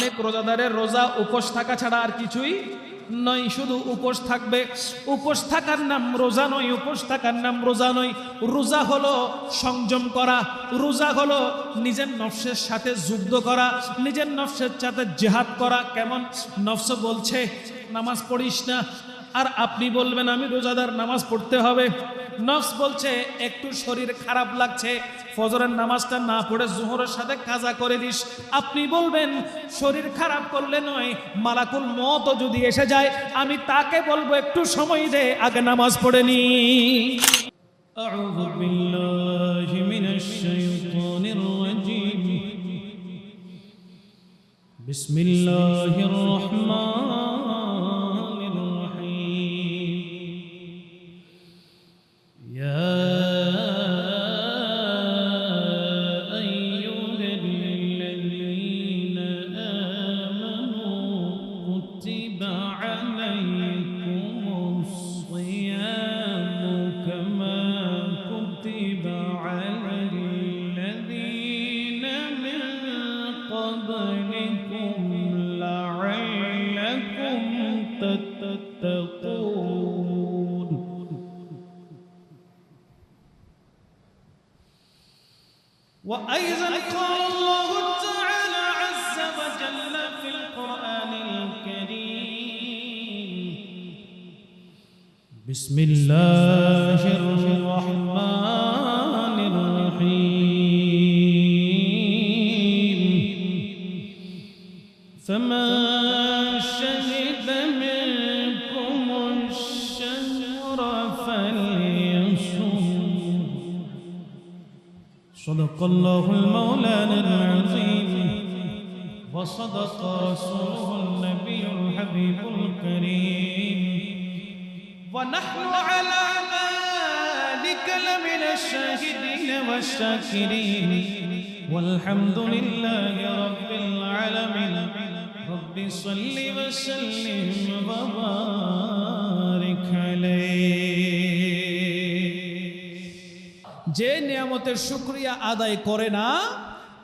অনেক রোজাদারের রোজা উপোস থাকা ছাড়া আর কিছুই নয়, শুধু উপোস থাকবে। উপোস থাকার নাম রোজা নয়, উপোস থাকার নাম রোজা নয়। রোজা হলো সংযম করা, রোজা হলো নিজের নফসের সাথে যুদ্ধ করা, নিজের নফসের সাথে জিহাদ করা। কেমন? নফস বলছে নামাজ পড়িস না, আর আপনি বলবেন আমি রোজাদার, নামাজ পড়তে হবে। নফস বলছে একটু শরীর খারাপ লাগছে, ফজরের নামাজটা না পড়ে জোহরের সাথে কাজা করে দিস। আপনি বলবেন শরীর খারাপ করলে নয়, মালাকুল মওত যদি এসে যায় আমি তাকে বলবো একটু সময় দে, আগে নামাজ পড়ে নি। আউযু বিল্লাহি মিনাশ শাইতানির রাজীম। বিসমিল্লাহির রহমানির রহিম। ইয়া وأيضا قال الله تعالى عز وجل في القرآن الكريم بسم الله الرحمن الرحيم فمن شهد منكم الشهر فليصم. صدق الله المولانا العظيم وصدق رسوله النبي الحبيب الكريم ونحن على ذلك لمن الشاهدين والشاكرين والحمد لله رب العالمين. رب صل وسلم وبارك عليه. যে নিয়ামতের শুকরিয়া আদায় করে না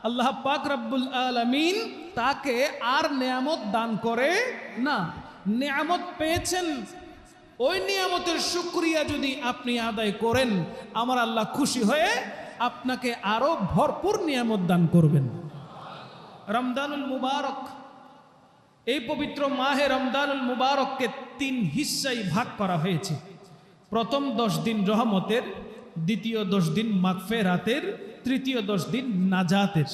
আল্লাহ পাক রব্বুল আলামিন তাকে আর নিয়ামত দান করে না। নিয়ামত পেয়েছেন, ওই নিয়ামতের শুকরিয়া যদি আপনি আদায় করেন আমার আল্লাহ খুশি হয়ে আপনাকে আরো ভরপুর নিয়ামত দান করবেন। রমজানুল মুবারক, এই পবিত্র মাহে রমজানুল মুবারককে 3 হিস্সায় ভাগ করা হয়েছে। প্রথম 10 দিন রহমতের, দ্বিতীয় 10 দিন মাগফিরাতের, তৃতীয় 10 দিন নাজাতের।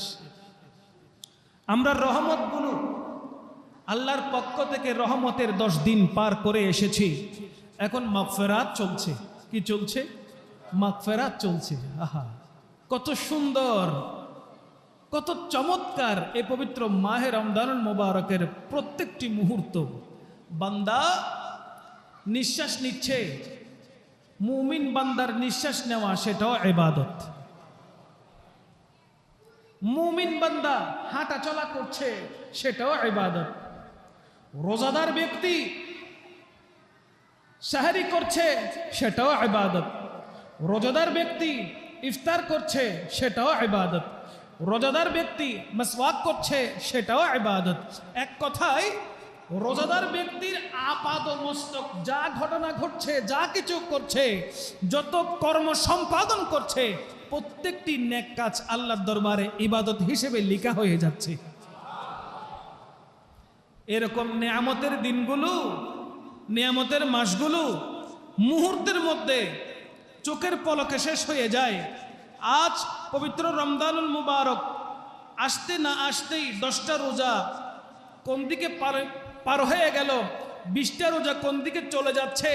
আমরা রহমতগুলো আল্লাহর পক্ষ থেকে রহমতের 10 দিন পার করে এসেছি। এখন মাগফিরাত চলছে। কি চলছে? মাগফিরাত চলছে। আহা, কত সুন্দর, কত চমৎকার এই পবিত্র মাহে রমজানুল মুবারকের প্রত্যেকটি মুহূর্ত। বান্দা নিঃশ্বাস নিচ্ছে, মুমিন বান্দার নিঃশ্বাস নেওয়া সেটাও ইবাদত। মুমিন বান্দা হাঁটা চলা করছে সেটাও ইবাদত। রোজাদার ব্যক্তি সাহরি করছে সেটাও ইবাদত। রোজাদার ব্যক্তি ইফতার করছে সেটাও ইবাদত। রোজাদার ব্যক্তি মাসওয়াক করছে সেটাও ইবাদত। এক কথায় রোজাদার ব্যক্তির আপাদ মস্তক যা ঘটনা ঘটছে, যা কিছু করছে, যত কর্ম সম্পাদন করছে, প্রত্যেকটি নেক কাজ আল্লাহর দরবারে ইবাদত হিসেবে লেখা হয়ে যাচ্ছে। এরকম নিয়ামতের দিনগুলো, নিয়ামতের মাসগুলো মুহূর্তের মধ্যে চোখের পলকে শেষ হয়ে যায়। আজ পবিত্র রমজানুল মুবারক আসতে না আসতেই 10টা রোজা কোন দিকে পার হয়ে গেল, 20টা রোজা কোন দিকে চলে যাচ্ছে,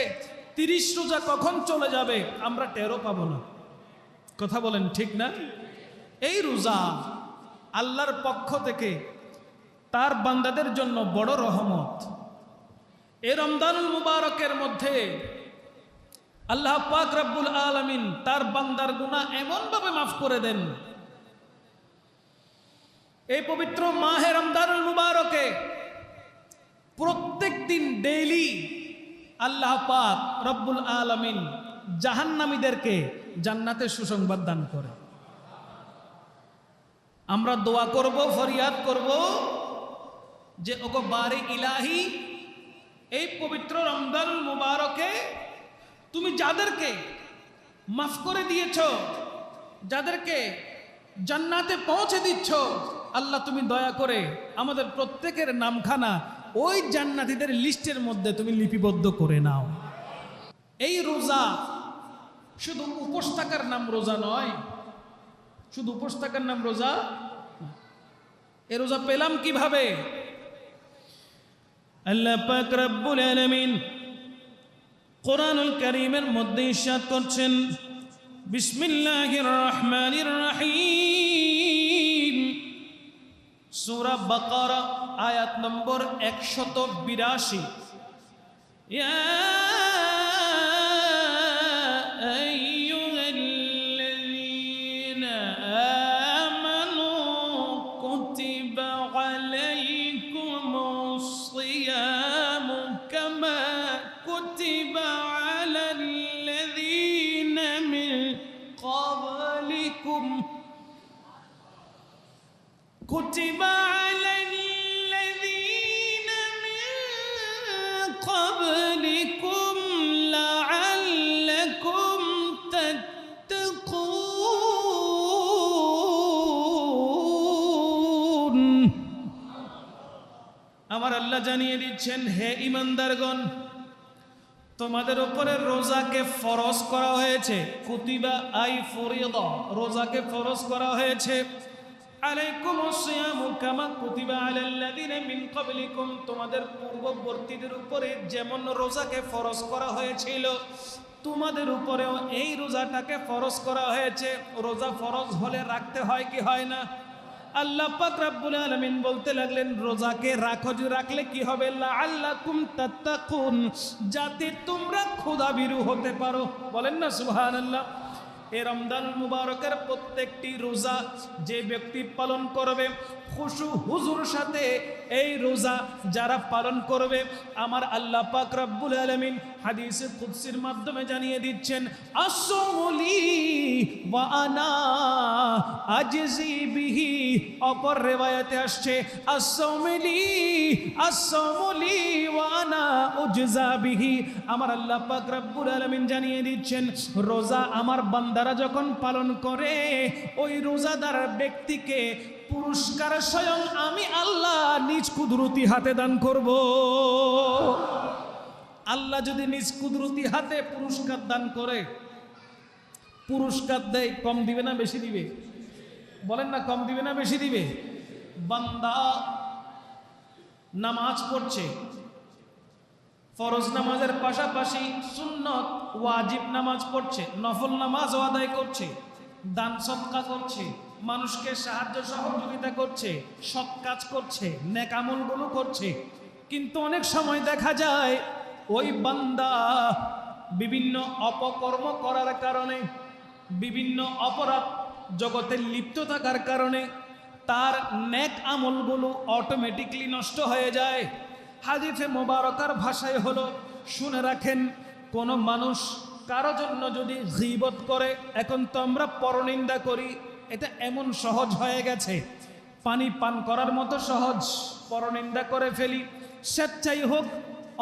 30 রোজা কখন চলে যাবে আমরা টেরও পাবো না। কথা বলেন ঠিক না? এই রোজা আল্লাহর পক্ষ থেকে তার বান্দাদের জন্য বড় রহমত। এই রমজানুল মুবারকের মধ্যে আল্লাহ পাক রব্বুল আলামিন তার বান্দার গুনাহ এমন ভাবে মাফ করে দেন। এই পবিত্র মাহে রমজানুল মুবারকে প্রত্যেক দিন ডেইলি আল্লাহ পাক রব্বুল আলামিন জাহান্নামীদেরকে জান্নাতের সুসংবাদ দান করে। আমরা দোয়া করব, ফরিয়াদ করব, যে ওগো বারে ইলাহি, এই পবিত্র রমজান মুবারকে তুমি যাদেরকে মাফ করে দিয়েছ, যাদেরকে জান্নাতে পৌঁছে দিচ্ছ, আল্লাহ তুমি দয়া করে আমাদের প্রত্যেকের নামখানা ওই জান্নাতীদের লিস্টের মধ্যে তুমি লিপিবদ্ধ করে নাও। এই রোজা শুধু উপোস থাকার নাম রোজা নয়, শুধু উপোস থাকার নাম রোজা। এই রোজা পেলাম কিভাবে? আল্লাহ পাক রব্বুল আলামিন কোরআনুল কারীমের মধ্যে ইরশাদ করছেন, বিসমিল্লাহির রহমানির রহিম, সূরা বাকারা আয়াত নম্বর 182। ইয়া আইয়ুহাল্লাযীনা আমানু কুতিবা আলাইকুমুস সিয়ামু কামা কুতিবা আলাল্লাযীনা মিন ক্বাবলিকুম কুতিবা আলাল্লাযীনা মিন ক্বাবলিকুম লাআল্লাকুম তাত্তাকুন। আমার আল্লাহ জানিয়ে দিচ্ছেন, হে ঈমানদারগণ, তোমাদের উপরে রোজাকে ফরজ করা হয়েছে। কুতিবা আই ফরিদা, রোজাকে ফরজ করা হয়েছে। আলাইকুমুস সিয়ামু কামা কুতিবা আলাল্লাযীনা মিন ক্বাবলিকুম, তোমাদের পূর্ববর্তীদের উপরে যেমন রোজাকে ফরজ করা হয়েছিল, তোমাদের উপরেও এই রোজাটাকে ফরজ করা হয়েছে। রোজা ফরজ হলে রাখতে হয় কি হয় না? আল্লাহ পাক রব্বুল আলামিন বলতে লাগলেন, রোজাকে রাখো, যে রাখলে কি হবে? লাআল্লাকুম তাত্তাকুন, যাতে তোমরা খোদাভীরু হতে পারো। বলেন না সুবহানাল্লাহ। এই রমজান মুবারকের প্রত্যেকটি রোজা যে ব্যক্তি পালন করবে, খুশু হুজুর সাথে এই রোজা যারা পালন করবে, আমার আল্লাহ পাক রব্বুল আলামিন হাদিসে কুদসির মাধ্যমে জানিয়ে দিচ্ছেন, আসসামুলি ওয়া আনা আজজি বিহি। অপর রিওয়ায়াতে আসছে, আসসামুলি ওয়া আনা উজজা বিহি। আমার আল্লাহ পাক রব্বুল আলামিন জানিয়ে দিচ্ছেন, রোজা আমার বান্দারা যখন পালন করে, ওই রোজাদার ব্যক্তিকে পুরস্কার স্বয়ং আমি আল্লাহ নিজ কুদরতি হাতে দান করব। আল্লাহ যদি নিজ কুদরতি হাতে পুরস্কার দান করে, পুরস্কার দেয়, কম দিবে না বেশি দিবে? বলেন না, কম দিবে না বেশি দিবে? বান্দা নামাজ পড়ছে, ফরজ নামাজের পাশাপাশি সুন্নত ওয়াজিব নামাজ পড়ছে, নফল নামাজও আদায় করছে, দান সদকা করছে, মানুষকে সাহায্য সহযোগিতা করছে, সৎ কাজ করছে, নেক আমলগুলো করছে। কিন্তু অনেক সময় দেখা যায় ওই বান্দা বিভিন্ন অপকর্ম করার কারণে, বিভিন্ন অপরাধ জগতে লিপ্ত থাকার কারণে তার নেক আমলগুলো অটোমেটিকলি নষ্ট হয়ে যায়। হাদিসে মোবারকার ভাষায় হলো, শুনে রাখেন, কোনো মানুষ কারো জন্য যদি গীবত করে, এখন তো আমরা পরনিন্দা করি, এটা এমন সহজ হয়ে গেছে, পানি পান করার মতো সহজ, পরনিন্দা করে ফেলি। স্বেচ্ছাই হোক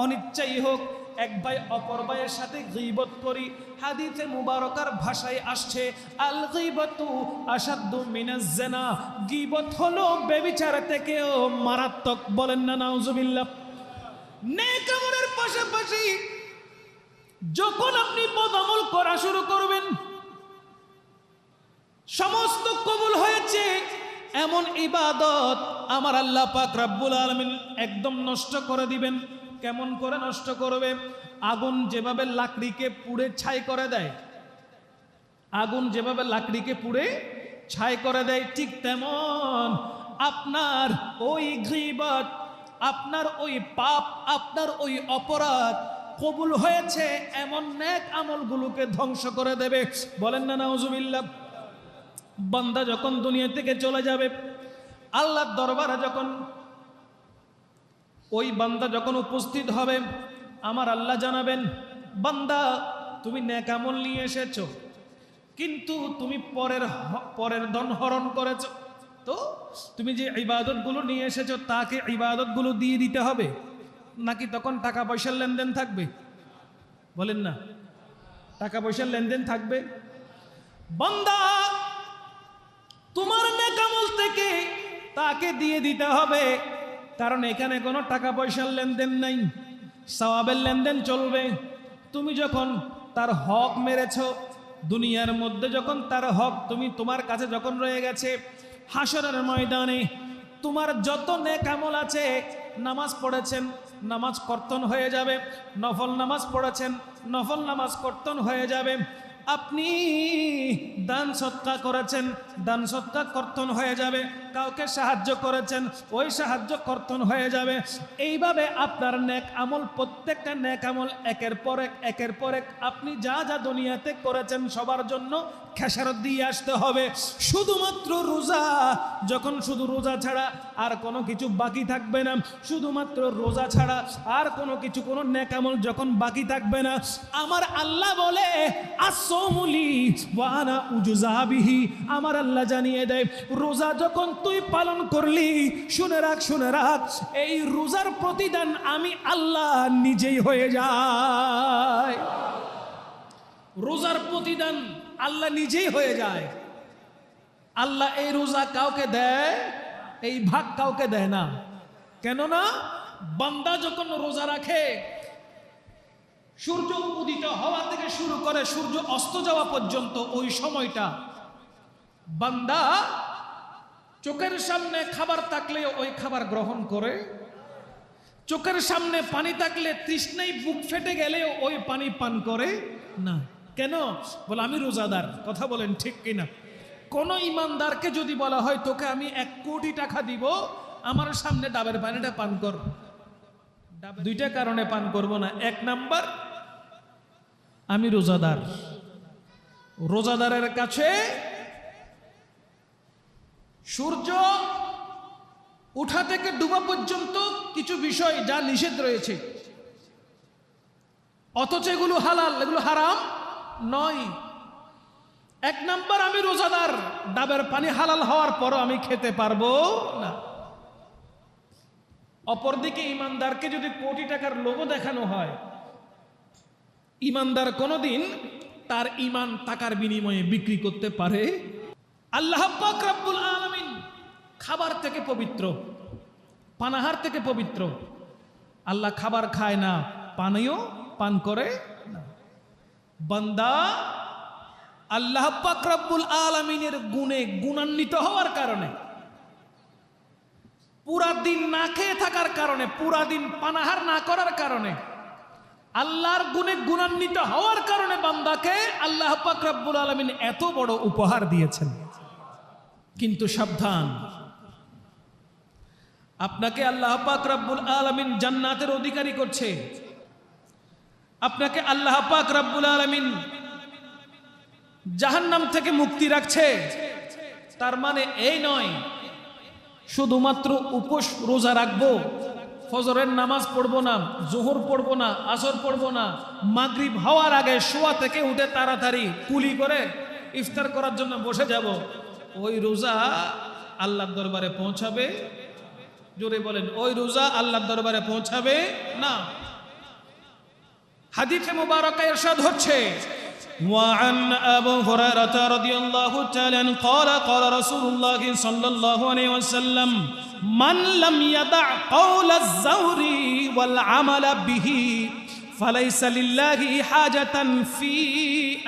অনিচ্ছাই হোক, এক ভাই অপর ভাইয়ের সাথে গীবত করি। হাদিসে মুবারকার ভাষায় আসছে, আল গীবাতু আশাদ্দু মিনাজ জিনা, গীবত হলো ব্যভিচার থেকেও মারাত্মক। বলেন না নাউজুবিল্লাহ। নেক আমলের পাশাপাশি যখন আপনি বদআমল করা শুরু করবেন, সমস্ত কবুল হয়েছে এমন ইবাদত আমার আল্লাহ পাক রব্বুল আলামিন একদম নষ্ট করে দিবেন। কেমন করে নষ্ট করবে? আগুন যেভাবে লাকড়িকে পুড়ে ছাই করে দেয়, আগুন যেভাবে লাকড়িকে পুড়ে ছাই করে দেয়, ঠিক তেমন আপনার ওই গীবত, আপনার ওই পাপ, আপনার ওই অপরাধ কবুল হয়েছে এমন নেক আমলগুলোকে ধ্বংস করে দেবে। বলেন না নাউজুবিল্লাহ। বান্দা যখন দুনিয়া থেকে চলে যাবে, আল্লাহর দরবারে যখন ওই বান্দা যখন উপস্থিত হবে, আমার আল্লাহ জানাবেন, বান্দা তুমি নেক আমল নিয়ে এসেছো, কিন্তু তুমি পরের ধন হরণ করেছো, তো তুমি যে ইবাদতগুলো নিয়ে এসেছো তাকে ইবাদতগুলো দিয়ে দিতে হবে, নাকি তখন টাকা পয়সার লেনদেন থাকবে? বলেন না, টাকা পয়সার লেনদেন থাকবে? বান্দা তোমার নেক আমল থেকে তাকে দিয়ে দিতে হবে, কারণ এখানে কোনো টাকা পয়সার লেনদেন নাই, সওয়াবের লেনদেন চলবে। তুমি যখন তার হক মেরেছ দুনিয়ার মধ্যে, যখন তার হক তোমার কাছে যখন রয়ে গেছে, হাসরের ময়দানে তোমার যত নেক আমল আছে, নামাজ পড়েছেন নামাজ কর্তন হয়ে যাবে, নফল নামাজ পড়েছেন নফল নামাজ কর্তন হয়ে যাবে, আপনি দান সৎকা করেছেন দান সৎকা কর্তন হয়ে যাবে, কাউকে সাহায্য করেছেন ওই সাহায্য কর্তন হয়ে যাবে। এইভাবে আপনার নেক আমল, প্রত্যেকটা নেক আমল একের পর এক আপনি যা যা দুনিয়াতে করেছেন সবার জন্য খেসারত দিয়ে আসতে হবে। শুধুমাত্র রোজা, যখন শুধু রোজা ছাড়া আর কোনো কিছু বাকি থাকবে না, শুধুমাত্র রোজা ছাড়া আর কোনো কিছু, কোনো নেক আমল যখন বাকি থাকবে না, আমার আল্লাহ বলে আসসামুলি ওয়া আনা উজজা বিহি, আমার আল্লাহ জানিয়ে দেয় রোজা যখন তুই পালন করলি, শুনে রাখ এই রোজার প্রতিদান আমি আল্লাহ নিজেই হয়ে যায়। রোজার প্রতিদান আল্লাহ নিজেই হয়ে যায়। আল্লাহ এই রোজা কাউকে দেয়, এই ভাগ কাউকে দেয় না। কেননা বান্দা যখন রোজা রাখে, সূর্য উদিত হওয়া থেকে শুরু করে সূর্য অস্ত যাওয়া পর্যন্ত ওই সময়টা বান্দা চোখের সামনে খাবার থাকলে ওই খাবার গ্রহণ করে, চোখের সামনে পানি থাকলে তৃষ্ণায় বুক ফেটে গেলে ওই পানি পান করে না। কেন? বলে আমি রোজাদার। কথা বলেন ঠিক কিনা? কোন ইমানদারকে যদি বলা হয় তোকে আমি 1 কোটি টাকা দিব, আমার সামনে ডাবের পানিটা পান কর, দুইটা কারণে পান করব না। 1 নাম্বার, আমি রোজাদার। রোজাদারের কাছে সূর্য উঠা থেকে ডুবা পর্যন্ত কিছু বিষয় যা নিষেধ রয়েছে, অথচ এগুলো হালাল, এগুলো হারাম নয়। 1 নাম্বার, আমি রোজাদার, ডাবের পানি হালাল হওয়ার পরও আমি খেতে পারবো না। অপরদিকে ইমানদারকে যদি কোটি টাকার লোগো দেখানো হয়, ইমানদার কোনোদিন তার ঈমান টাকার বিনিময়ে বিক্রি করতে পারে? আল্লাহ পাক রব্বুল আলামিন খাবার থেকে পবিত্র, পানাহার থেকে পবিত্র। আল্লাহ খাবার খায় না, পানীয় পান করে না। বান্দা আল্লাহ পাক রব্বুল আলামিনের গুণে গুণান্বিত হওয়ার কারণে, পুরা দিন না খেয়ে থাকার কারণে, পুরা দিন পানাহার না করার কারণে, আল্লাহর গুণে গুণান্বিত হওয়ার কারণে বান্দাকে আল্লাহ পাক রব্বুল আলামিন এত বড় উপহার দিয়েছেন। কিন্তু সাবধান, আপনাকে আল্লাহ পাক রব্বুল আলামিন জান্নাতের অধিকারী করছে, আপনাকে আল্লাহ পাক রব্বুল আলামিন জাহান্নাম থেকে মুক্তি রাখছে। তার মানে এই নয় শুধুমাত্র উপোস রোজা রাখবো, ফজরের নামাজ পড়বো না, জোহর পড়বো না, আসর পড়বো না, মাগরিব হওয়ার আগে শোয়া থেকে উঠে তাড়াতাড়ি কুলি করে ইফতার করার জন্য বসে যাব, ওই রোজা আল্লাহর দরবারে পৌঁছাবে? জোরে বলেন, ওই রোজা আল্লাহর দরবারে পৌঁছাবে না। হাদিসে মুবারাকা ইরশাদ হচ্ছে, وعن أبو هريرة رضي الله تعالى عنه قال قال رسول الله صلى الله عليه وسلم من لم يدع قول الزور والعمل به فليس لله حاجة في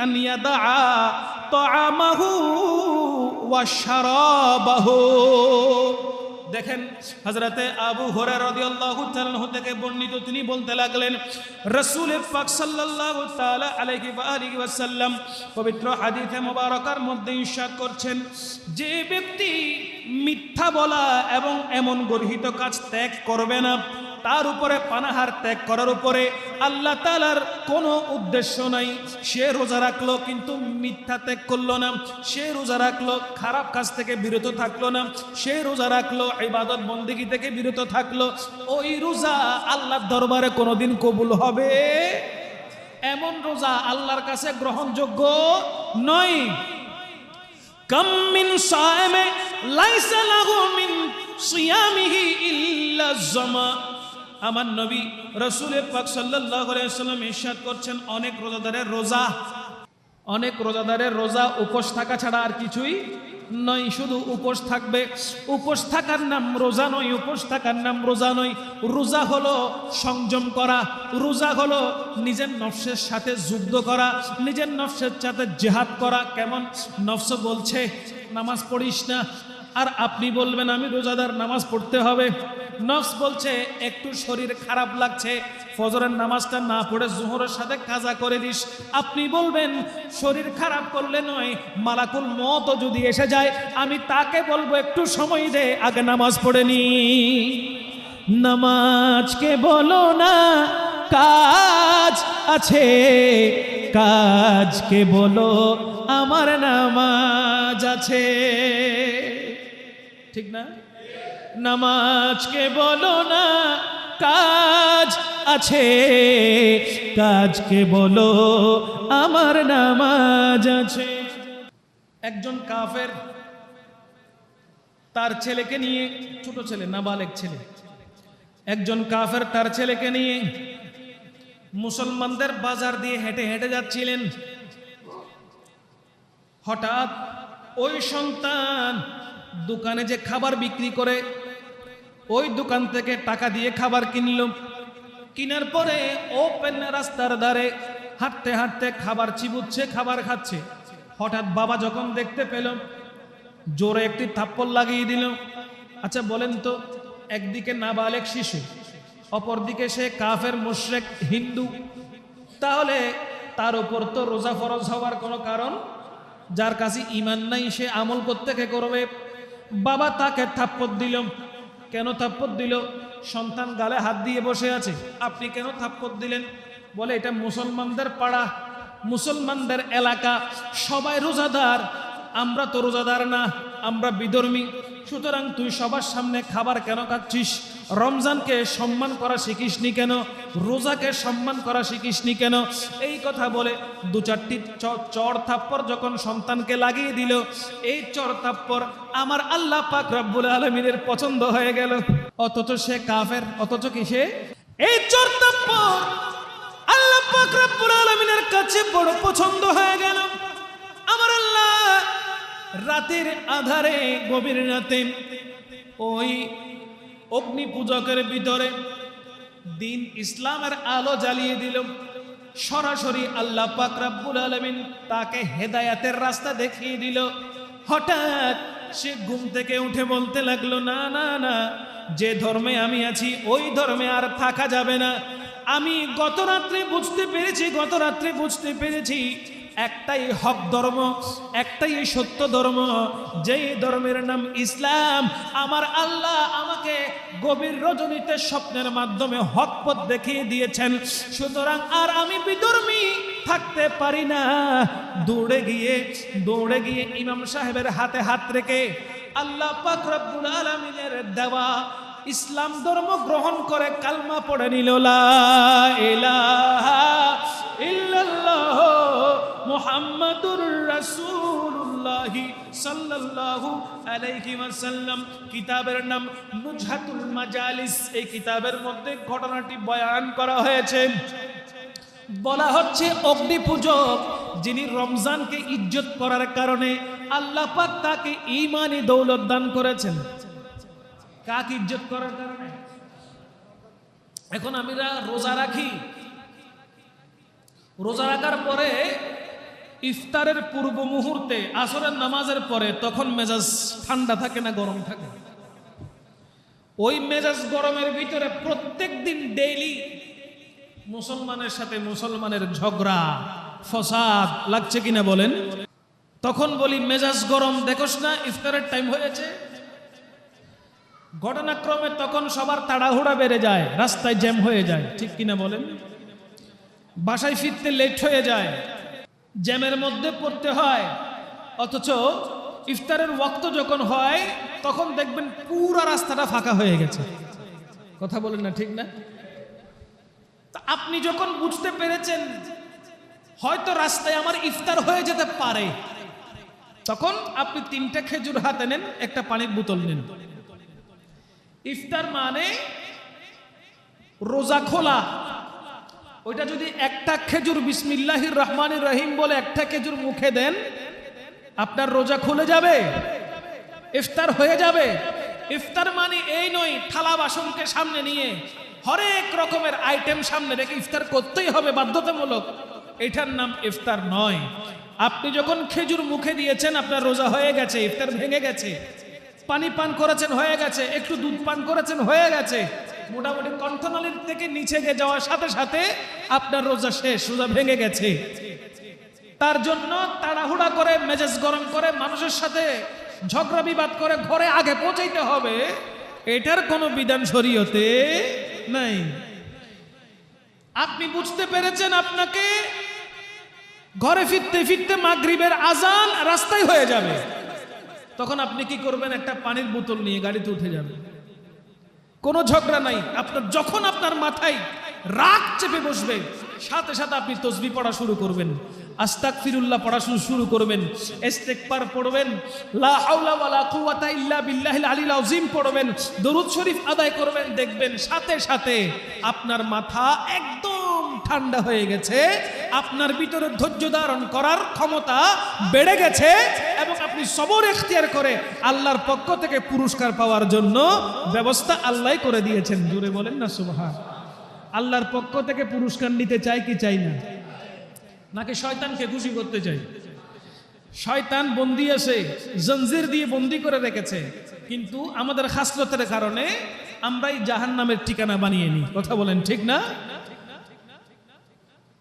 أن يدع طعامه وشرابه। দেখেন হযরতে আবু হুরায়রা রাদিয়াল্লাহু তাআলা আনহু থেকে বর্ণিত, তিনি বলতে লাগলেন রাসূল পাক সাল্লাল্লাহু তাআলা আলাইহি ওয়া আলিহি ওয়াসাল্লাম পবিত্র হাদিসে মুবারাকার মধ্যে ইরশাদ করছেন, যে ব্যক্তি মিথ্যা বলা এবং এমন গর্হিত কাজ ত্যাগ করবে না, তার উপরে পানাহার ত্যাগ করার উপরে আল্লাহ তাআলার কোনো উদ্দেশ্য নাই। সে রোজা রাখলো কিন্তু মিথ্যা ত্যাগ করলো না, সে রোজা রাখলো খারাপ কাজ থেকে বিরত থাকলো না, সে রোজা রাখলো ইবাদত বন্দেগী থেকে বিরত থাকলো, ওই রোজা আল্লাহর দরবারে কোনোদিন কবুল হবে? এমন রোজা আল্লাহর কাছে গ্রহণযোগ্য নয়। কাম মিন সায়েমে লাইসা লাহু মিন সিয়ামিহি ইল্লা জামা। আমার নবী রাসূল পাক সাল্লাল্লাহু আলাইহি ওয়াসাল্লাম ইরশাদ করছেন, অনেক রোজাদারের রোজা উপোস থাকা ছাড়া আর কিছুই নয়। শুধু উপোস থাকবে, উপোস থাকার নাম রোজা নয়, উপোস থাকার নাম রোজা নয়। রোজা হলো সংযম করা, রোজা হলো নিজের নফসের সাথে যুদ্ধ করা, নিজের নফসের সাথে জিহাদ করা। কেমন? নফস বলছে নামাজ পড়িস না, আর আপনি বলবেন আমি রোজাদার, নামাজ পড়তে হবে। নফস বলছে একটু শরীর খারাপ লাগছে, ফজরের নামাজটা না পড়ে জোহরের সাথে কাজা করে দিস। আপনি বলবেন শরীর খারাপ করলে নয়, মালাকুল মওত যদি এসে যায় আমি তাকে বলবো একটু সময় দে, আগে নামাজ পড়ে নি। নামাজকে বলো না কাজ আছে, কাজকে বলো আমার নামাজ আছে। ঠিক না? নামাজকে বলো না কাজ আছে, কাজকে বলো আমার নামাজ আছে। একজন কাফের তার ছেলেকে নিয়ে, ছোট ছেলে, নাবালেগ ছেলে, একজন কাফের তার ছেলেকে নিয়ে মুসলমানদের বাজার দিয়ে হেঁটে হেঁটে যাচ্ছিলেন। হঠাৎ ওই সন্তান দোকানে যে খাবার বিক্রি করে ওই দোকান থেকে টাকা দিয়ে খাবার কিনল। কেনার পরে ওপেন রাস্তার ধারে হাঁটতে হাঁটতে খাবার চিবুচ্ছে, খাবার খাচ্ছে। হঠাৎ বাবা যখন দেখতে পেল, জোরে একটি থাপ্পড় লাগিয়ে দিল। আচ্ছা বলেন তো, একদিকে নাবালেগ শিশু, অপরদিকে সে কাফের মুশরিক হিন্দু, তাহলে তার উপর তো রোজা ফরজ হওয়ার কোনো কারণ? যার কাছে ঈমান নাই সে আমল করতে কে করবে? বাবা তাকে থাপ্পড় দিল। কেন থাপ্পড় দিল? সন্তান গালে হাত দিয়ে বসে আছে। আপনি কেন থাপ্পড় দিলেন? বলে এটা মুসলমানদের পাড়া, মুসলমানদের এলাকা, সবাই রোজাদার, আমরা তো রোজাদার না, আমরা বিধর্মী, সুতরাং তুই সবার সামনে খাবার কেন খাচ্ছিস? রমজানকে সম্মান করা শিখিসনি কেন? রোজাকে সম্মান করা শিখিসনি কেন? এই কথা বলে দু চারটি চড় থাপ্পড় যখন সন্তানকে লাগিয়ে দিল, এই চড় থাপ্পড় আমার আল্লাহ পাক রব্বুল আলামিনের পছন্দ হয়ে গেল। অথচ সে কাফের, অথচ কি সে এই চড় থাপ্পড় আল্লাহ পাক রব্বুল আলামিনের কাছে বড় পছন্দ হয়ে গেল। আমার আল্লাহ রাতের আধারে, গভীর রাতে ওই অগ্নি পূজকের ভিতরে দিন ইসলামের আলো জ্বালিয়ে দিল। সরাসরি আল্লাহ পাক রব্বুল আলামিন তাকে হেদায়েতের রাস্তা দেখিয়ে দিল। হঠাৎ সে ঘুম থেকে উঠে বলতে লাগলো, না না না, যে ধর্মে আমি আছি ওই ধর্মে আর থাকা যাবে না। আমি গত রাত্রে বুঝতে পেরেছি একটাই হক ধর্ম, একটাই সত্য ধর্ম, যেই ধর্মের নাম ইসলাম। আমার আল্লাহ আমাকে গভীর রজনীতে স্বপ্নের মাধ্যমে হক পথ দেখিয়ে দিয়েছেন, সুতরাং আর আমি বিধর্মী থাকতে পারি না। দৌড়ে গিয়ে ইমাম সাহেবের হাতে হাত রেখে আল্লাহ পাক রব্বুল আলামিনের দেওয়া ইসলাম ধর্ম গ্রহণ করে কালমা পড়ে নিল, লা ইলাহা ইল্লাল্লাহ মুহাম্মাদুর রাসূলুল্লাহ সাল্লাল্লাহু আলাইহি ওয়াসাল্লাম। কিতাবের নাম নুজহাতুল মাজালিস। এই কিতাবের মধ্যে ঘটনাটি বয়ান করা হয়েছে। বলা হচ্ছে অগ্নি পূজক যিনি রমজানকে ইজ্জত করার কারণে আল্লাহ পাক তাকে ঈমানি দৌলত দান করেছেন। কাকে ইজ্জত করার কারণে? এখন আমরা রোজা রাখি, রোজা রাখার পরে ইফতারের পূর্ব মুহূর্তে আসরের নামাজের পরে তখন মেজাজ ঠান্ডা থাকে না গরম থাকে? ওই মেজাজ গরমের ভিতরে প্রত্যেক দিন ডেইলি মুসলমানের সাথে মুসলমানের ঝগড়া ফসাদ লাগছে কিনা বলেন? তখন বলি মেজাজ গরম, দেখোস না ইফতারের টাইম হয়েছে। ঘটনাক্রমে তখন সবার তাড়াহুড়া বেড়ে যায়, রাস্তায় জ্যাম হয়ে যায়, ঠিক কিনা বলেন? বাসায় ফিরতে লেট হয়ে যায়, জ্যামের মধ্যে পড়তে হয়। অথচ ইফতারের ওয়াক্ত যখন হয় তখন দেখবেন পুরো রাস্তাটা ফাঁকা হয়ে গেছে। কথা বলেন না, ঠিক না? তা আপনি যখন বুঝতে পেরেছেন হয়তো রাস্তায় আমার ইফতার হয়ে যেতে পারে, তখন আপনি 3টা খেজুর হাতে নেন, একটা পানির বোতল নেন। ইফতার মানে রোজা খোলা। ওইটা যদি একটা খেজুর বিসমিল্লাহির রহমানির রহিম বলে একটা খেজুর মুখে দেন, আপনার রোজা খুলে যাবে, ইফতার হয়ে যাবে। ইফতার মানে এই নয় থালা বাসনকে সামনে নিয়ে হরেক রকমের আইটেম সামনে রেখে ইফতার করতেই হবে বাধ্যতামূলক, এটার নাম ইফতার নয়। আপনি যখন খেজুর মুখে দিয়েছেন আপনার রোজা হয়ে গেছে, ইফতার ভেঙে গেছে। পানি পান করেছেন হয়ে গেছে, একটু দুধ পান করেছেন হয়ে গেছে, মোটামুটি কণ্ঠনালীর থেকে নিচে গিয়ে যাওয়ার সাথে সাথে আপনার রোজা শেষ, রোজা ভেঙে গেছে। তার জন্য তাড়াহুড়া করে মেজাজ গরম করে মানুষের সাথে ঝগড়া বিবাদ করে ঘরে আগে পৌঁছাইতে হবে, এটার কোনো বিধান শরীয়তে নাই। আপনি বুঝতে পেরেছেন আপনাকে ঘরে ফিরতে ফিরতে মাগরিবের আজান রাস্তায় হয়ে যাবে, তখন আপনি কি করবেন? একটা পানির বোতল নিয়ে গাড়িতে উঠে যাবেন, কোনো ঝগড়া নাই। আপনার যখন আপনার মাথায় রাগ চেপে বসবে, সাথে সাথে আপনি তাসবিহ পড়া শুরু করবেন, আস্তাগফিরুল্লাহ পড়া শুরু করবেন, ইস্তিগফার পড়বেন, লা হাওলা ওয়ালা কুওয়াতা ইল্লা বিল্লাহিল আলিল আযীম পড়বেন, দরুদ শরীফ আদায় করবেন। দেখবেন সাথে সাথে আপনার মাথা একদম ঠান্ডা হয়ে গেছে, আপনার ভিতরে ধৈর্য ধারণ করার ক্ষমতা বেড়ে গেছে এবং আপনি সবর ইখতিয়ার করে আল্লাহর পক্ষ থেকে পুরস্কার পাওয়ার জন্য ব্যবস্থা আল্লাহ করে দিয়েছেন। জোরে বলেন না সুবহান। আল্লাহর পক্ষ থেকে পুরস্কার নিতে চাই কি চাই না? নাকি শয়তানকে খুশি করতে চাই? শয়তান বন্দী আছে, জঞ্জির দিয়ে বন্দী করে রেখেছে, কিন্তু আমাদের খাসলতের কারণে আমরাই জাহান্নামের ঠিকানা বানিয়ে নিই। কথা বলেন ঠিক না?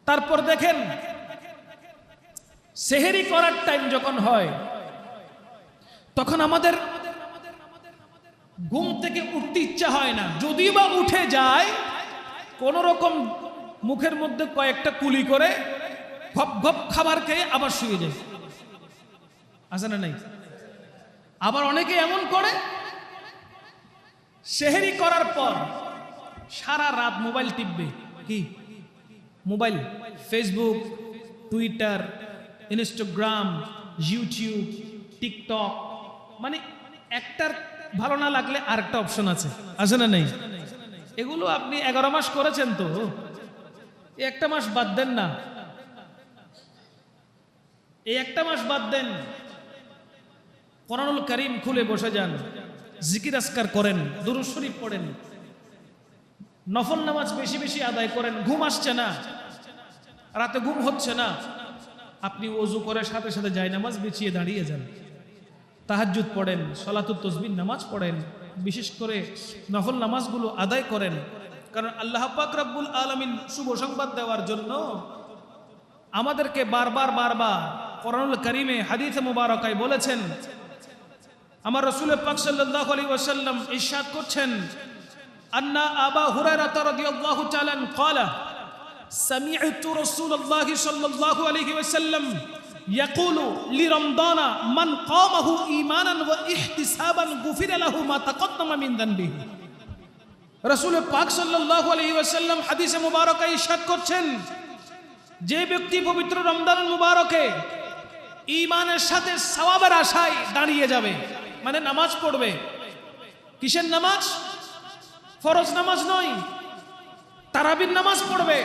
তারপর দেখেন সেহেরি করার টাইম যখন হয়, তখন আমাদের ঘুম থেকে উঠতে ইচ্ছা হয় না, যদিও বা উঠে যায় কোন রকম মুখের মধ্যে কয়েকটা কুলি করে গপ গপ খাবার খেয়ে আবার শুয়ে যায়। আছে না নাই? আবার অনেকে এমন করে সেহেরি করার পর সারা রাত মোবাইল টিপবে। কি mobile? Facebook, Twitter, Instagram, YouTube, TikTok, মানে একটার ভালো না লাগলে আরেকটা অপশন আছে। আছে না নাই? এগুলো আপনি 11 মাস করেছেন, তো একটা মাস বাদ দেন না, এই একটা মাস বাদ দেন, কোরআনুল কারীম খুলে বসে যান, জিকির আজকার করেন, দুরূদ শরীফ পড়েন, নফল নামাজ বেশি বেশি আদায় করেন। ঘুম আসছে না, রাতে ঘুম হচ্ছে না, আপনি ওযু করে সাথে সাথে জায়নামাজ বিছিয়ে দাঁড়িয়ে যান, তাহাজ্জুদ পড়েন, সলাতুত তাসবিহ নামাজ পড়েন, বিশেষ করে নফল নামাজগুলো আদায় করেন। কারণ আল্লাহ পাক রব্বুল আলামিন শুভ সংবাদ দেওয়ার জন্য আমাদেরকে বারবার বারবার কোরআনুল কারীমে হাদিসে মুবারাকায় বলেছেন। আমার রাসূল পাক সাল্লাল্লাহু আলাইহি ওয়াসাল্লাম ইরশাদ করছেন, আন্না আবা হুরায়রা রাদিয়াল্লাহু তাআলা ক্বালা সামি'তু রাসূলুল্লাহি সাল্লাল্লাহু আলাইহি ওয়াসাল্লাম ইয়াকুলু লিরমদানা মান কামাহু ঈমানান ওয়া ইহতিসাবান গুফিরা লাহু মা তাকদ্দামা মিন যানবিহি। রাসূল পাক সাল্লাল্লাহু আলাইহি ওয়াসাল্লাম হাদিসে মুবারাকায় ইরশাদ করছেন, যে ব্যক্তি পবিত্র রমজান মুবারকে ঈমানের সাথে সওয়াবের আশায় দাঁড়িয়ে যাবে, মানে নামাজ পড়বে। কিসের নামাজ? ফরজ নামাজ নয়, তারাবির নামাজ পড়বে,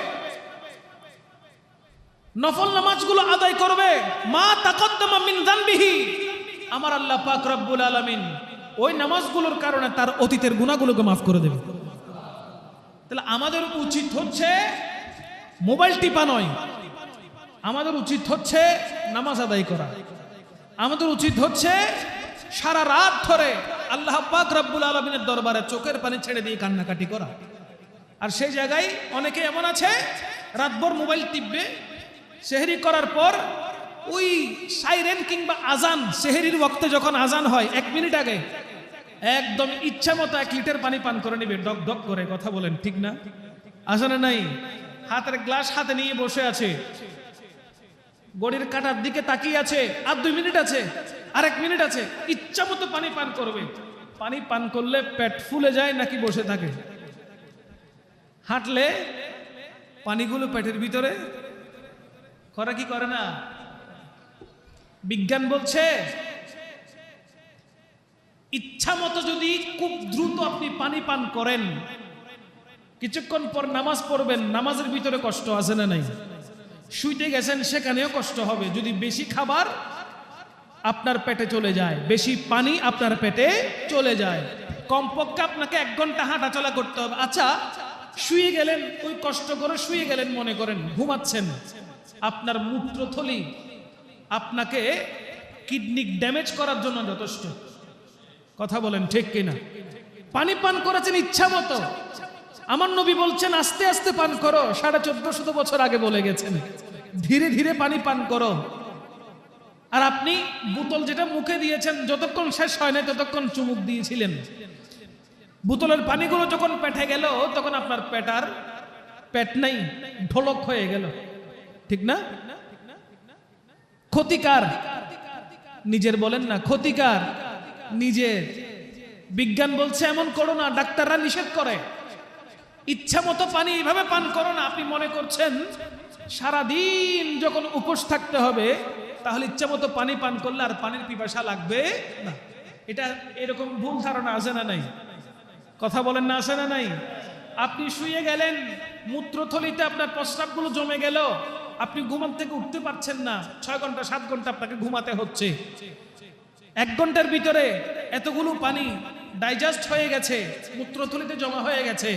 নফল নামাজগুলো আদায় করবে। মা তাকদ্দামা মিন যানবিহি, আমার আল্লাহ পাক রব্বুল আলামিন ওই নামাজগুলোর কারণে তার অতীতের গুনাহগুলোকে মাফ করে দেবে। তাহলে আমাদের উচিত হচ্ছে মোবাইল টিপা নয়, আমাদের উচিত হচ্ছে নামাজ আদায় করা। আমাদের উচিত হচ্ছে সারা রাত ধরে আল্লাহ পাক রব্বুল আলামিনের দরবারে চোখের পানি ছেড়ে দিয়ে কান্নাকাটি করা। আর সেই জায়গায় অনেকে এমন আছে রাতভর মোবাইল টিপবে, সেহরি করার পর ওই সাইরেন কিংবা আজান, সেহরির ওয়াক্তে যখন আজান হয় 1 মিনিট আগে একদম ইচ্ছা মতো 1 লিটার পানি পান করে নিবে, ডক ডক করে। কথা বলেন ঠিক না? আসলে নাই, হাতের গ্লাস হাতে নিয়ে বসে আছে, গড়ির কাটার দিকে তাকিয়ে আছে, আর 2 মিনিট আছে, আর 1 মিনিট আছে, ইচ্ছা মতো পানি পান করবে। পানি পান করলে পেট ফুলে যায় নাকি বসে থাকে? হাঁটলে পানিগুলো পেটের ভিতরে করে কি করে না? বিজ্ঞান বলছে ইচ্ছা মতো যদি খুব দ্রুত আপনি পানি পান করেন, কিছুক্ষণ পর নামাজ পড়বেন, নামাজের ভিতরে কষ্ট আছে না নাই? শুইতে গেছেন সেখানেও কষ্ট হবে যদি বেশি খাবার আপনার পেটে চলে যায়, বেশি পানি আপনার পেটে চলে যায়। কমপক্ষে আপনাকে 1 ঘন্টা হাঁটাচলা করতে হবে। আচ্ছা, শুয়ে গেলেন, ওই কষ্ট করে শুয়ে গেলেন, মনে করেন ঘুমাচ্ছেন, আপনার মূত্রথলি আপনাকে কিডনি ড্যামেজ করার জন্য যথেষ্ট। কথা বলেন ঠিক কিনা? পানি পান করেছেন ইচ্ছা মতো। আমার নবী বলছেন আস্তে আস্তে পান করো, 1450 বছর আগে বলে গেছেন, ধীরে ধীরে পানি পান করো। আর আপনি বোতল যেটা মুখে দিয়েছেন, যতক্ষণ শেষ হয় না ততক্ষণ চুমুক দিয়েছিলেন। বোতলের পানিগুলো যখন পেটে গেল তখন আপনার পেট নাই, ঢোলক হয়ে গেল। ঠিক না? ক্ষতিকার নিজের, বলেন না ক্ষতিকার নিজের। বিজ্ঞান বলছে এমন করো না, ডাক্তাররা নিষেধ করে। ইচ্ছা মতো পানি এইভাবে পান করো না। আপনি মনে করছেন সারাদিন যখন উপোস থাকতে হবে, তাহলে ইচ্ছা মতো পানি পান করলে আর পানির পিপাসা লাগবে না। এটা এরকম ভুল ধারণা আছে না নাই? কথা বলেন না, আছে না নাই? আপনি শুয়ে গেলেন, মূত্রথলিতে আপনার প্রস্রাবগুলো জমে গেল, আপনি ঘুমান থেকে উঠতে পারছেন না, 6 ঘন্টা 7 ঘন্টা আপনাকে ঘুমাতে হচ্ছে। 1 ঘন্টার ভিতরে এতগুলো পানি ডাইজেস্ট হয়ে গেছে, মূত্রথলিতে জমা হয়ে গেছে।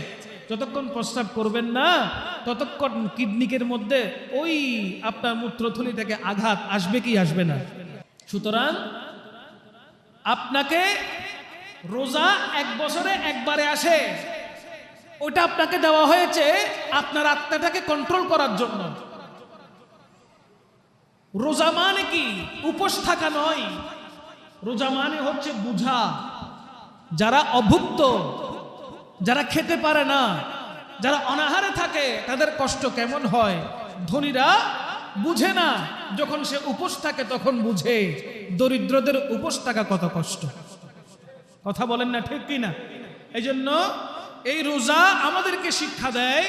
যতক্ষণ প্রস্রাব করবেন না ততক্ষণ কিডনিকের মধ্যে ওই আপনার মূত্রথলি থেকে আঘাত আসবে কি আসবে না? সুতরাং আপনাকে রোজা 1 বছরে একবারে আসে, ওটা আপনাকে দেওয়া হয়েছে আপনার আত্মাটাকে কন্ট্রোল করার জন্য। রোজা মানে কি উপোস থাকা নয়, রোজা মানে হচ্ছে বুঝা। যারা অভুক্ত, যারা খেতে পারে না, যারা অনাহারে থাকে, তাদের কষ্ট কেমন হয় ধনীরা বুঝে না, যখন সে উপোস থাকে তখন বুঝে দরিদ্রদের উপোস থাকা কত কষ্ট। কথা বলেন না ঠিক কিনা? এই জন্য এই রোজা আমাদেরকে শিক্ষা দেয়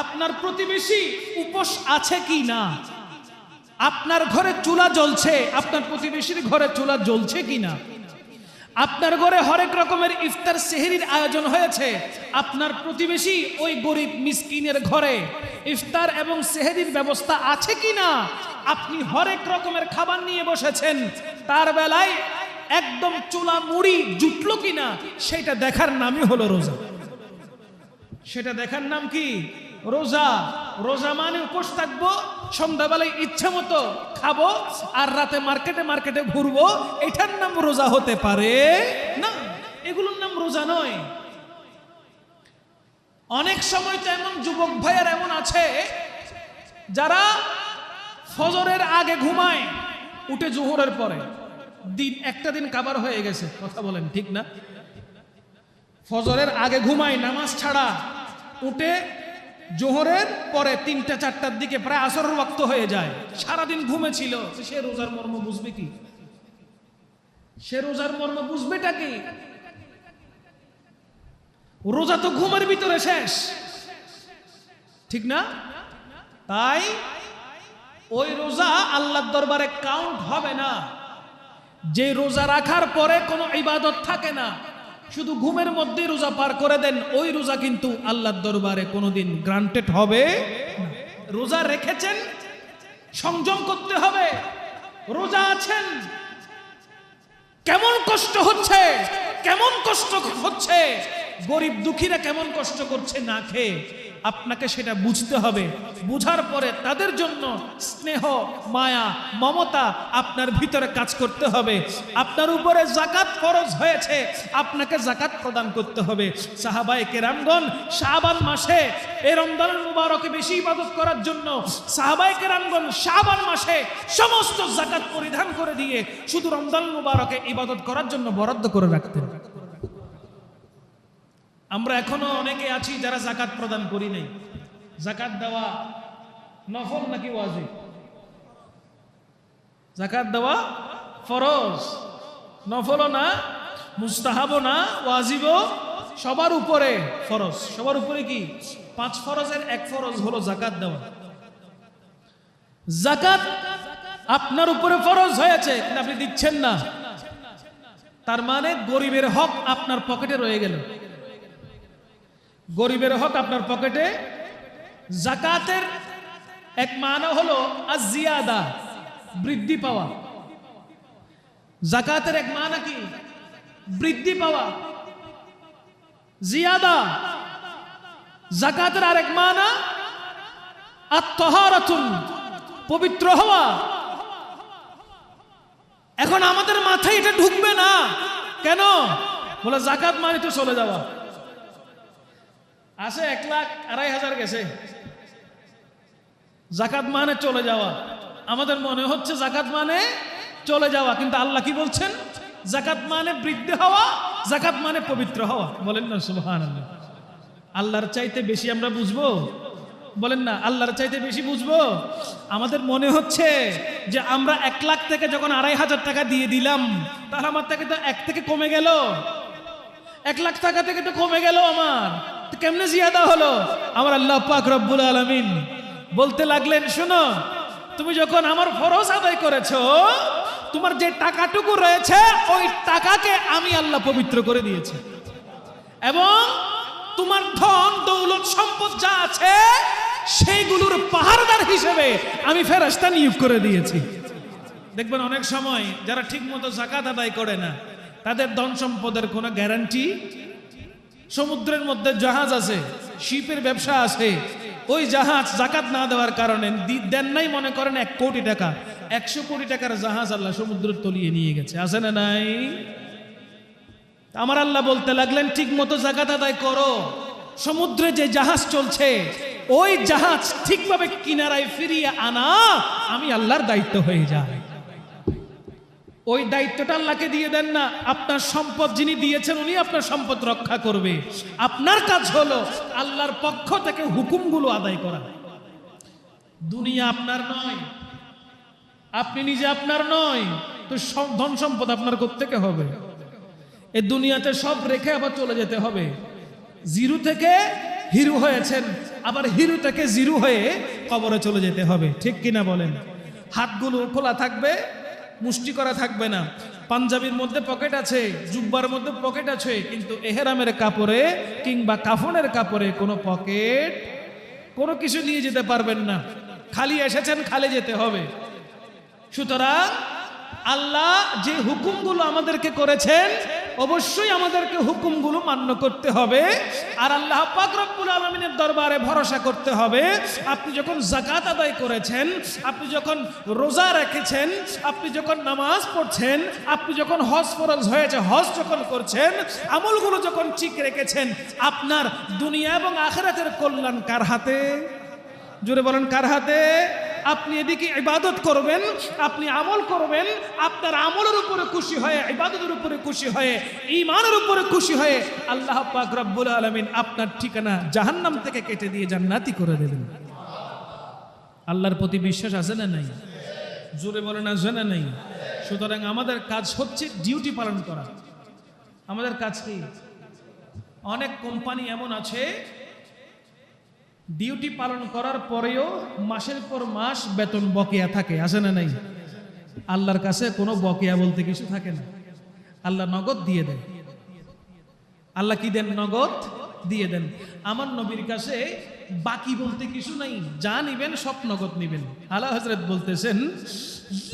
আপনার প্রতিবেশী উপোস আছে কি না। আপনার ঘরে চুলা জ্বলছে, আপনার প্রতিবেশীর ঘরে চুলা জ্বলছে কি না। আপনার ঘরে হরেক রকমের ইফতার সেহরির আয়োজন হয়েছে, আপনার প্রতিবেশী ওই গরিব মিসকিনের ঘরে ইফতার এবং সেহরির ব্যবস্থা আছে কি না। আপনি হরেক রকমের খাবার নিয়ে বসেছেন, তার বেলায় একদম চুলা মুড়ি জুটলো কিনা, সেটা দেখার নামই হলো রোজা। সেটা দেখার নাম কি? রোজা। রোজা মানে উপোস থাকবো, সন্ধ্যাবেলায় ইচ্ছা মতো খাবো আর রাতে মার্কেটে ঘুরবো, এটার নাম রোজা হতে পারে না। এগুলোর নাম রোজা নয়। অনেক সময় তো এমন যুবক ভাইয়ার এমন আছে যারা ফজরের আগে ঘুমায়, উঠে জোহরের পরে। একটা দিন কাবার হয়ে গেছে। কথা বলেন ঠিক না? ফজরের আগে ঘুমায় নামাজ ছাড়া, উঠে জোহরের পরে 3টা 4টার দিকে প্রায় আসরের ওয়াক্ত হয়ে যায়। সারাদিন ঘুমেছিল, সে রোজার মর্ম বুঝবে কি? সে রোজার মর্ম বুঝবেটা কি? রোজা তো ঘুমের ভিতরে শেষ, ঠিক না? তাই ওই রোজা আল্লাহর দরবারে কাউন্ট হবে না। যে রোজা রাখার পরে কোনো ইবাদত থাকে না, শুধু ঘুমের মধ্যে রোজা পার করে দেন, ওই রোজা কিন্তু আল্লাহর দরবারে কোনোদিন গ্রান্টেড হবে না। রোজা রেখেছেন, সংযম করতে হবে। রোজা আছেন, কেমন কষ্ট হচ্ছে, কেমন কষ্ট হচ্ছে, গরিব দুঃখীরা কেমন কষ্ট করছে না খেয়ে, আপনাকে সেটা বুঝতে হবে। বুঝার পরে তাদের জন্য স্নেহ, মায়া, মমতা আপনার ভিতরে কাজ করতে হবে। আপনার উপরে যাকাত ফরজ হয়েছে, আপনাকে যাকাত প্রদান করতে হবে। সাহাবায়ে কেরামগণ শাবান মাসে, এই রমজানুল মুবারকে বেশি ইবাদত করার জন্য সাহাবায়ে কেরামগণ শাবান মাসে সমস্ত যাকাত পরিধান করে দিয়ে শুধু রমজানুল মুবারকে ইবাদত করার জন্য বরাদ্দ করে রাখতেন। আমরা এখনো অনেকে আছি যারা যাকাত প্রদান করি নাই। যাকাত দেওয়া নফল নাকি ওয়াজিব? যাকাত দেওয়া ফরজ, নফলও না, মুস্তাহাবও না, ওয়াজিবও, সবার উপরে ফরজ। সবার উপরে কি? 5 ফরজের 1 ফরজ হলো যাকাত দেওয়া। যাকাত আপনার উপরে ফরজ হয়েছে কিন্তু আপনি দিচ্ছেন না, তার মানে গরিবের হক আপনার পকেটে রয়ে গেল। গরিবের হক আপনার পকেটে। যাকাতের এক মানা হলো আজিয়াদা, বৃদ্ধি পাওয়া। যাকাতের এক মানা কি? বৃদ্ধি পাওয়া, জিয়াদা। যাকাতের আরেক মানা আত-তাহারাতুন, পবিত্র হওয়া। এখন আমাদের মাথায় এটা ঢুকবে না কেন? বলে যাকাত মানে তো চলে যাওয়া। আছে 1,02,500 গেছে, যাকাত মানে চলে যাওয়া। আমাদের মনে হচ্ছে যাকাত মানে চলে যাওয়া, কিন্তু আল্লাহ কি বলছেন? যাকাত মানে বৃদ্ধি হওয়া, যাকাত মানে পবিত্র হওয়া। বলেন না সুবহানাল্লাহ। আল্লাহর চাইতে বেশি আমরা বুঝবো? বলেন না, আল্লাহর চাইতে বেশি বুঝবো? আমাদের মনে হচ্ছে যে আমরা 1 লাখ থেকে যখন 2,500 টাকা দিয়ে দিলাম, তাহলে আমার থেকে তো 1 থেকে কমে গেল, 1 লাখ টাকা থেকে তো কমে গেল আমার, তো কেমনে জিয়াদা হলো? আমার আল্লাহ পাক রব্বুল আলামিন বলতে লাগলেন, শোনো, তুমি যখন আমার ফরজ আদায় করেছো, তোমার যে টাকাটুকু রয়েছে ওই টাকাকে আমি আল্লাহ পবিত্র করে দিয়েছি, এবং তোমার ধন দৌলত সম্পদ যা আছে সেইগুলোর পাহারাদার হিসেবে আমি ফেরেশতা নিয়োগ করে দিয়েছি। দেখবেন অনেক সময় যারা ঠিক মতো যাকাত আদায় করে না, তাদের ধন সম্পদের কোনো গ্যারান্টি। সমুদ্রের মধ্যে জাহাজ আছে, শিপের ব্যবসা আছে, ওই জাহাজ যাকাত না দেওয়ার কারণে দেন নাই, মনে করেন 1 কোটি টাকা, 100 কোটি টাকার জাহাজ আল্লাহ সমুদ্রের তলিয়ে নিয়ে গেছে, আছে না নাই? আমার আল্লাহ বলতে লাগলেন, ঠিক মতো যাকাত আদায় করো। সমুদ্রে যে জাহাজ চলছে, ওই জাহাজ ঠিকভাবে কিনারায় ফিরিয়ে আনা আমি আল্লাহর দায়িত্ব হয়ে যায়। ওই দায়িত্বটা আল্লাহকে দিয়ে দেন না। আপনার সম্পদ যিনি দিয়েছেন উনি আপনার সম্পদ রক্ষা করবে। আপনার কাজ হলো আল্লাহর পক্ষ থেকে হুকুমগুলো আদায় করা। দুনিয়া আপনার নয়, আপনি নিজে আপনার নয়, তো সব ধন সম্পদ আপনার কোত্থেকে হবে? এই দুনিয়াতে সব রেখে আবার চলে যেতে হবে। জিরো থেকে হিরো হয়েছেন, আবার হিরো থেকে জিরো হয়ে কবরে চলে যেতে হবে, ঠিক কিনা বলেন? হাতগুলো খোলা থাকবে, মুষ্টি করা থাকবে না। পাঞ্জাবির মধ্যে পকেট আছে, জুব্বার মধ্যে পকেট আছে, কিন্তু এহরামের কাপড়ে কিংবা কাফনের কাপড়ে কোনো পকেট, কোনো কিছু নিয়ে যেতে পারবেন না। খালি এসেছেন, খালি যেতে হবে। সুতরাং আল্লাহ যে হুকুমগুলো আমাদেরকে করেছেন, অবশ্যই আমাদেরকে হুকুমগুলো মান্য করতে হবে। আর আল্লাহ পাক রব্বুল আলামিনের দরবারে ভরসা করতে হবে। আপনি যখন যাকাত আদায় করেছেন, আপনি যখন রোজা রেখেছেন, আপনি যখন নামাজ পড়ছেন, আপনি যখন হজ ফরজ হয়েছে হজ যখন করছেন, আমলগুলো যখন ঠিক রেখেছেন, আপনার দুনিয়া এবং আখিরাতের কল্যাণ কার হাতে? জোরে বলেন, কার হাতে? আপনি এদিকে ইবাদত করবেন, আপনি আমল করবেন, আপনার আমলের উপরে খুশি হয়ে, ইবাদতের উপরে খুশি হয়ে, ঈমানের উপরে খুশি হয়ে আল্লাহ পাক রব্বুল আলামিন আপনার ঠিকানা জাহান্নাম থেকে কেটে দিয়ে জান্নাতি করে দেবেন। আল্লাহর প্রতি বিশ্বাস আছে না নাই? জোরে বলেন, আছে না নাই? সুতরাং আমাদের কাজ হচ্ছে ডিউটি পালন করা। আমাদের কাজ কি? অনেক কোম্পানি এমন আছে ডিউটি পালন করার পরেও মাসের পর মাস বেতন বকেয়া থাকে, আছে না নাই? আল্লাহর কাছে কোনো বকেয়া বলতে কিছু থাকে না। আল্লাহ নগদ দিয়ে দেন। আল্লাহ কি দেন? নগদ দিয়ে দেন। আমার নবীর কাছে বাকি বলতে কিছু নাই, যা নিবেন সব নগদ নিবেন। আলা হযরত বলতেছেন,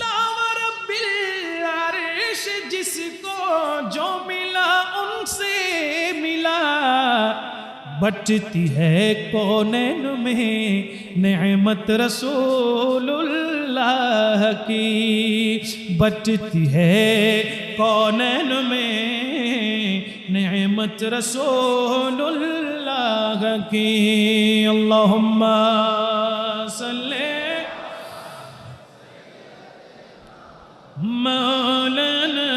লা রাব্বিল আরশ জিসকো জো মিলা উনসে মিলা, बटती है कौनैन में नेमत रसूलुल्लाह की, बटती है कौनैन में नेमत रसूलुल्लाह की। अल्लाहुम्मा सल्ले मौलाना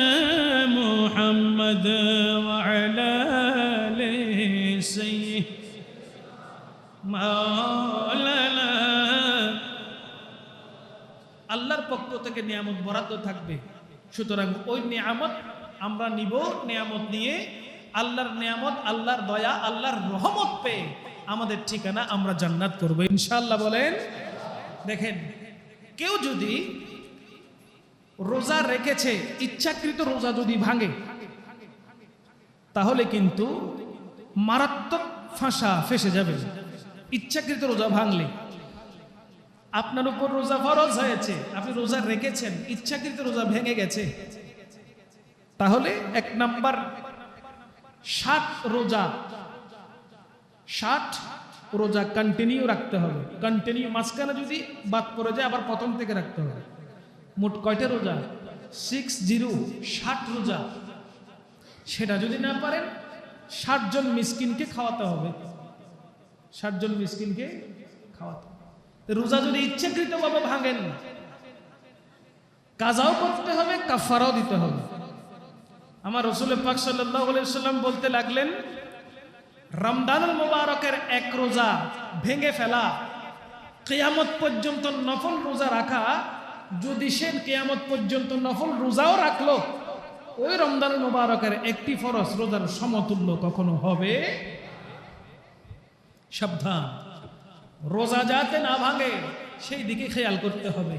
मुहम्मद व अला আল্লাহর পক্ষ থেকে নিয়ামত বরাদ্দ থাকবে। সুতরাং ওই নিয়ামত আমরা নিব। নিয়ামত নিয়ে আল্লাহর নিয়ামত, আল্লাহর দয়া, আল্লাহর রহমত পেয়ে আমাদের ঠিকানা আমরা জান্নাত করব ইনশাআল্লাহ। বলেন, দেখেন, কেউ যদি রোজা রেখেছে, ইচ্ছাকৃত রোজা যদি ভাঙে তাহলে কিন্তু মারাত্মক ফেসে যাবে। ইচ্ছাকৃত রোজা ভাঙলে, আপনার উপর রোজা ফরজ হয়েছে, আপনি রোজা রেখেছেন, ইচ্ছাকৃত রোজা ভেঙে গেছে, তাহলে 1 নাম্বার 60 রোজা কন্টিনিউ রাখতে হবে। কন্টিনিউ, মাঝখানে যদি বাদ পড়ে যায় আবার প্রথম থেকে রাখতে হবে। মোট কয়টা রোজা? 60 রোজা। সেটা যদি না পারেন 60 জন মিসকিনকে খাওয়াতে হবে। 60 জন মিসকিনকে খাওয়াতে হবে। রোজা যদি ইচ্ছাকৃতভাবে ভাঙেন, কাজাও করতে হবে, কাফারাও দিতে হবে। আমার রাসূল পাক সাল্লাল্লাহু আলাইহি ওয়াসাল্লাম বলতে লাগলেন, রমজানুল মুবারকের 1 রোজা ভেঙে ফেলা, কিয়ামত পর্যন্ত নফল রোজা রাখা, যদি সে কিয়ামত পর্যন্ত নফল রোজাও রাখলো, ওই রমজানুল মুবারকের একটি ফরজ রোজার সমতুল্য কখনো হবে। সাবধান, রোজা যাতে না ভাঙে সেই দিকে খেয়াল করতে হবে।